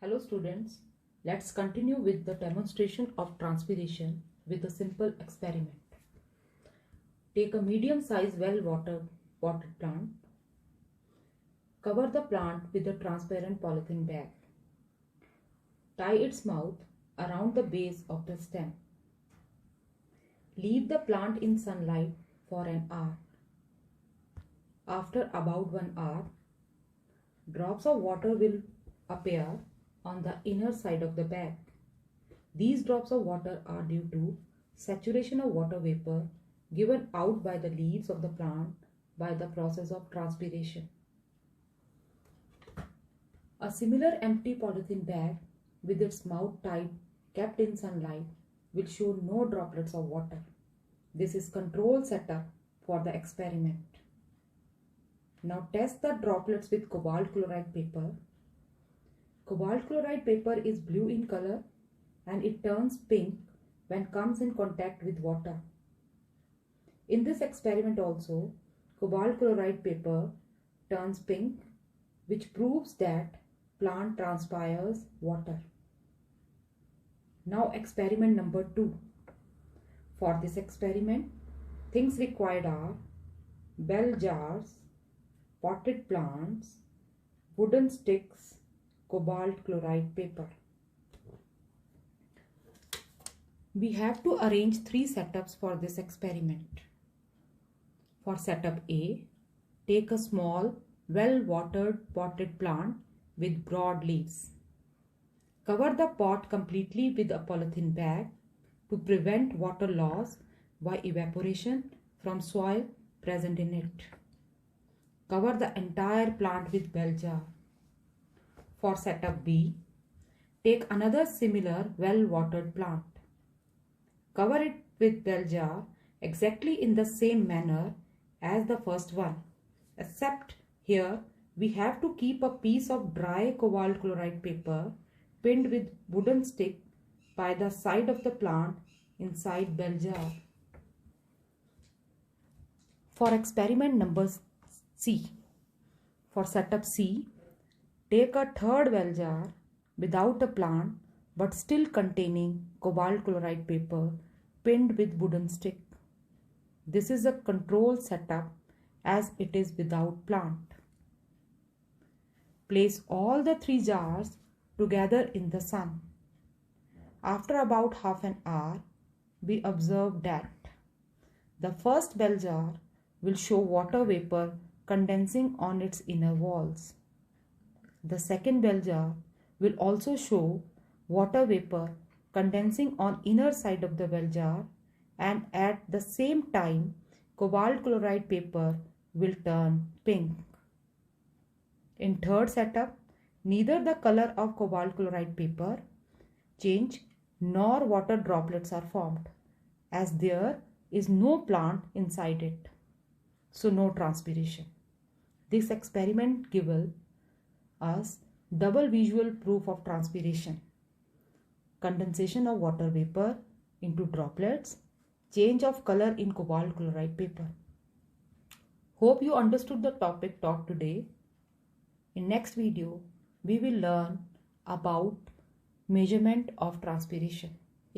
Hello students, let's continue with the demonstration of transpiration with a simple experiment. Take a medium-sized well-watered potted plant. Cover the plant with a transparent polythene bag. Tie its mouth around the base of the stem. Leave the plant in sunlight for an hour. After about 1 hour, drops of water will appear on the inner side of the bag. These drops of water are due to saturation of water vapor given out by the leaves of the plant by the process of transpiration. A similar empty polythene bag with its mouth tied kept in sunlight will show no droplets of water. This is control setup for the experiment. Now test the droplets with cobalt chloride paper. Cobalt chloride paper is blue in color and it turns pink when comes in contact with water. In this experiment also, cobalt chloride paper turns pink, which proves that plant transpires water. Now experiment number 2. For this experiment, things required are bell jars, potted plants, wooden sticks, cobalt chloride paper. We have to arrange 3 setups for this experiment. For setup A, take a small, well-watered potted plant with broad leaves. Cover the pot completely with a polythene bag to prevent water loss by evaporation from soil present in it. Cover the entire plant with bell jar. For setup B, take another similar well-watered plant. Cover it with bell jar exactly in the same manner as the first one, except here we have to keep a piece of dry cobalt chloride paper pinned with wooden stick by the side of the plant inside bell jar. For experiment number C, for setup C, take a third well jar without a plant but still containing cobalt chloride paper pinned with wooden stick. This is a control setup as it is without plant. Place all the 3 jars together in the sun. After about half an hour, we observe that the first bell jar will show water vapor condensing on its inner walls. The second bell jar will also show water vapor condensing on inner side of the bell jar, and at the same time cobalt chloride paper will turn pink. In third setup, neither the color of cobalt chloride paper change nor water droplets are formed, as there is no plant inside it, so no transpiration. This experiment gives us double visual proof of transpiration: condensation of water vapor into droplets, change of color in cobalt chloride paper. Hope you understood the topic taught today. In next video, we will learn about measurement of transpiration.